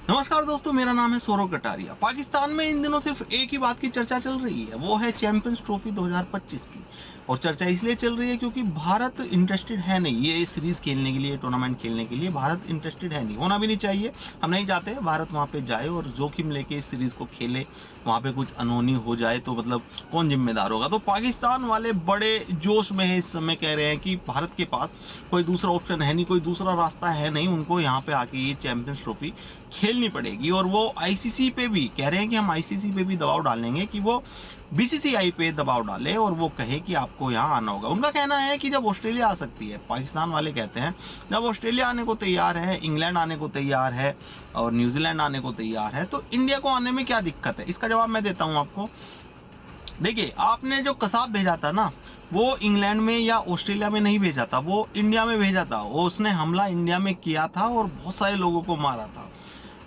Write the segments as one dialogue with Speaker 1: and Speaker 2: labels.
Speaker 1: नमस्कार दोस्तों, मेरा नाम है सौरव कटारिया। पाकिस्तान में इन दिनों सिर्फ एक ही बात की चर्चा चल रही है, वो है चैंपियंस ट्रॉफी 2025 की। और चर्चा इसलिए चल रही है क्योंकि भारत इंटरेस्टेड है नहीं ये सीरीज खेलने के लिए, टूर्नामेंट खेलने के लिए भारत इंटरेस्टेड है नहीं, होना भी नहीं चाहिए। हम नहीं चाहते भारत वहां पे जाए और जोखिम लेके इस सीरीज को खेले, वहां पे कुछ अनहोनी हो जाए तो मतलब कौन जिम्मेदार होगा। तो पाकिस्तान वाले बड़े जोश में है, इस समय कह रहे हैं कि भारत के पास कोई दूसरा ऑप्शन है नहीं, कोई दूसरा रास्ता है नहीं, उनको यहाँ पे आके ये चैंपियंस ट्रॉफी खेलनी पड़ेगी। और वो आईसीसी पे भी कह रहे हैं कि हम आईसीसी पे भी दबाव डालेंगे कि वो बीसीसीआई पे दबाव डाले और वो कहे कि आपको यहाँ आना होगा। उनका कहना है कि जब ऑस्ट्रेलिया आ सकती है, पाकिस्तान वाले कहते हैं जब ऑस्ट्रेलिया आने को तैयार है, इंग्लैंड आने को तैयार है और न्यूजीलैंड आने को तैयार है, तो इंडिया को आने में क्या दिक्कत है। इसका जवाब मैं देता हूँ आपको। देखिए, आपने जो कसाब भेजा था ना, वो इंग्लैंड में या ऑस्ट्रेलिया में नहीं भेजा था, वो इंडिया में भेजा था। वो उसने हमला इंडिया में किया था और बहुत सारे लोगों को मारा था।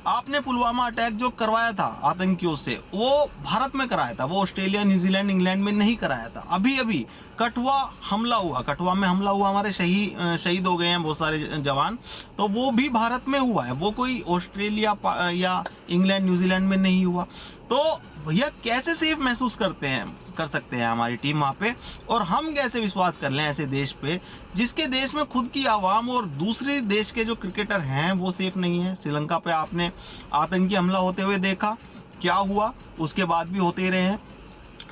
Speaker 1: आपने पुलवामा अटैक जो करवाया था आतंकियों से, वो भारत में कराया था, वो ऑस्ट्रेलिया, न्यूजीलैंड, इंग्लैंड में नहीं कराया था। अभी अभी कठुआ हमला हुआ, कठुआ में हमला हुआ, हमारे शहीद हो गए हैं बहुत सारे जवान, तो वो भी भारत में हुआ है, वो कोई ऑस्ट्रेलिया या इंग्लैंड, न्यूजीलैंड में नहीं हुआ। तो भैया कैसे सेफ महसूस कर सकते हैं हमारी टीम वहां पे, और हम कैसे विश्वास कर लें ऐसे देश पे जिसके देश में खुद की आवाम और दूसरे देश के जो क्रिकेटर हैं वो सेफ नहीं है। श्रीलंका पे आपने आतंकी हमला होते हुए देखा, क्या हुआ, उसके बाद भी होते रहे हैं।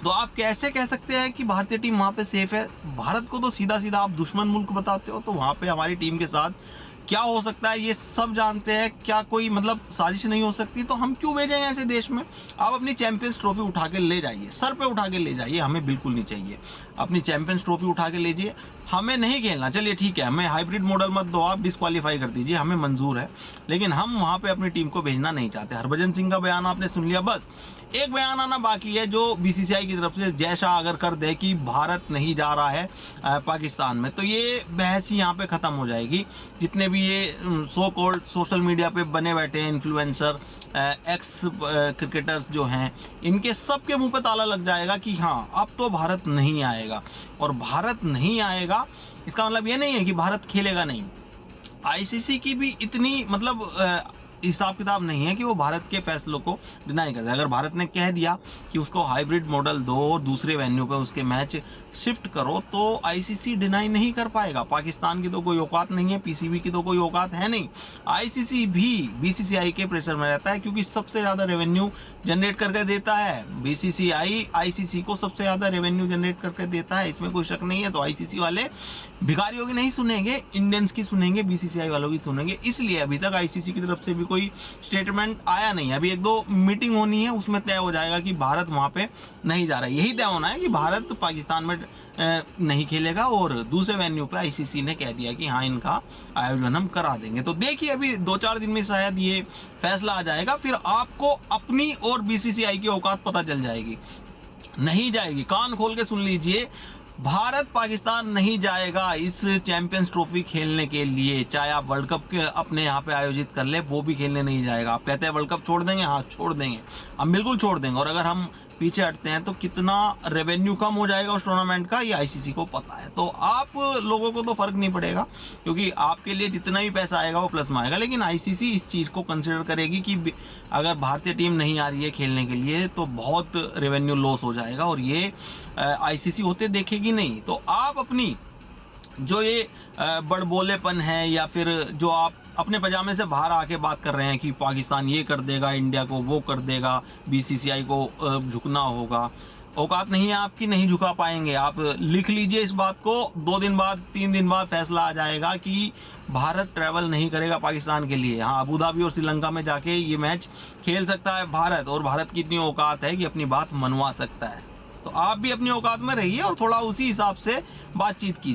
Speaker 1: तो आप कैसे कह सकते हैं कि भारतीय टीम वहां पे सेफ है। भारत को तो सीधा सीधा आप दुश्मन मुल्क बताते हो, तो वहां पे हमारी टीम के साथ क्या हो सकता है ये सब जानते हैं। क्या कोई मतलब साजिश नहीं हो सकती, तो हम क्यों भेजेंगे ऐसे देश में। आप अपनी चैंपियंस ट्रॉफी उठा के ले जाइए, सर पे उठा के ले जाइए, हमें बिल्कुल नहीं चाहिए। अपनी चैंपियंस ट्रॉफी उठा के लीजिए, हमें नहीं खेलना, चलिए ठीक है, हमें हाइब्रिड मॉडल मत दो, आप डिस्क्वालीफाई कर दीजिए, हमें मंजूर है, लेकिन हम वहां पे अपनी टीम को भेजना नहीं चाहते। हरभजन सिंह का बयान आपने सुन लिया, बस एक बयान आना बाकी है जो बीसीसीआई की तरफ से जैसा अगर कर दे कि भारत नहीं जा रहा है पाकिस्तान में, तो ये बहस ही यहाँ पे खत्म हो जाएगी। जितने भी ये सो कॉल्ड सोशल मीडिया पे बने बैठे हैं इन्फ्लुएंसर, एक्स क्रिकेटर्स जो हैं, इनके सबके मुंह पे ताला लग जाएगा कि हाँ अब तो भारत नहीं आएगा। और भारत नहीं आएगा इसका मतलब ये नहीं है कि भारत खेलेगा नहीं। आईसीसी की भी इतनी मतलब हिसाब किताब नहीं है कि वो भारत के फैसलों को डिनाई कर दे। अगर भारत ने कह दिया कि उसको हाइब्रिड मॉडल दो और दूसरे वेन्यू पे उसके मैच शिफ्ट करो, तो आईसीसी डिनाई नहीं कर पाएगा। पाकिस्तान की तो कोई औकात नहीं है, पीसीबी की तो कोई औकात है नहीं। आईसीसी भी बीसीसीआई के प्रेशर में रहता है क्योंकि सबसे ज्यादा रेवेन्यू जनरेट करके देता है। बीसीसीआई आईसीसी को सबसे ज्यादा रेवेन्यू जनरेट करके देता है, इसमें कोई शक नहीं है। तो आईसीसी वाले भिखारियों की नहीं सुनेंगे, इंडियंस की सुनेंगे, बीसीसीआई वालों की सुनेंगे। इसलिए अभी तक आईसीसी की तरफ से भी कोई स्टेटमेंट आया नहीं है। अभी एक दो मीटिंग होनी है, उसमें तय हो जाएगा कि भारत वहां पे नहीं जा रहा है। यही तय होना है कि भारत पाकिस्तान में नहीं खेलेगा और दूसरे वेन्यू पे आईसीसी ने कह दिया कि हाँ इनका आयोजन हम करा देंगे। तो देखिए अभी 2-4 दिन में शायद ये फैसला आ जाएगा, फिर आपको अपनी और बीसीसीआई की औकात पता चल जाएगी। नहीं जाएगी, कान खोल के सुन लीजिए, भारत पाकिस्तान नहीं जाएगा इस चैंपियंस ट्रॉफी खेलने के लिए। चाहे आप वर्ल्ड कप के अपने यहाँ पे आयोजित कर ले, वो भी खेलने नहीं जाएगा। आप कहते हैं वर्ल्ड कप छोड़ देंगे, हाँ छोड़ देंगे, हम बिल्कुल छोड़ देंगे। और अगर हम पीछे हटते हैं तो कितना रेवेन्यू कम हो जाएगा उस टूर्नामेंट का, ये आईसीसी को पता है। तो आप लोगों को तो फर्क नहीं पड़ेगा क्योंकि आपके लिए जितना भी पैसा आएगा वो प्लस में आएगा, लेकिन आईसीसी इस चीज को कंसिडर करेगी कि अगर भारतीय टीम नहीं आ रही है खेलने के लिए तो बहुत रेवेन्यू लॉस हो जाएगा और ये आईसीसी होते देखेगी नहीं। तो आप अपनी जो ये बड़बोलेपन है या फिर जो आप अपने पजामे से बाहर आके बात कर रहे हैं कि पाकिस्तान ये कर देगा, इंडिया को वो कर देगा, बीसीसीआई को झुकना होगा, औकात नहीं है आपकी, नहीं झुका पाएंगे। आप लिख लीजिए इस बात को, 2 दिन बाद 3 दिन बाद फैसला आ जाएगा कि भारत ट्रैवल नहीं करेगा पाकिस्तान के लिए। हाँ, अबू धाबी और श्रीलंका में जाके ये मैच खेल सकता है भारत, और भारत की इतनी औकात है कि अपनी बात मनवा सकता है। तो आप भी अपनी औकात में रहिए और थोड़ा उसी हिसाब से बातचीत कीजिए।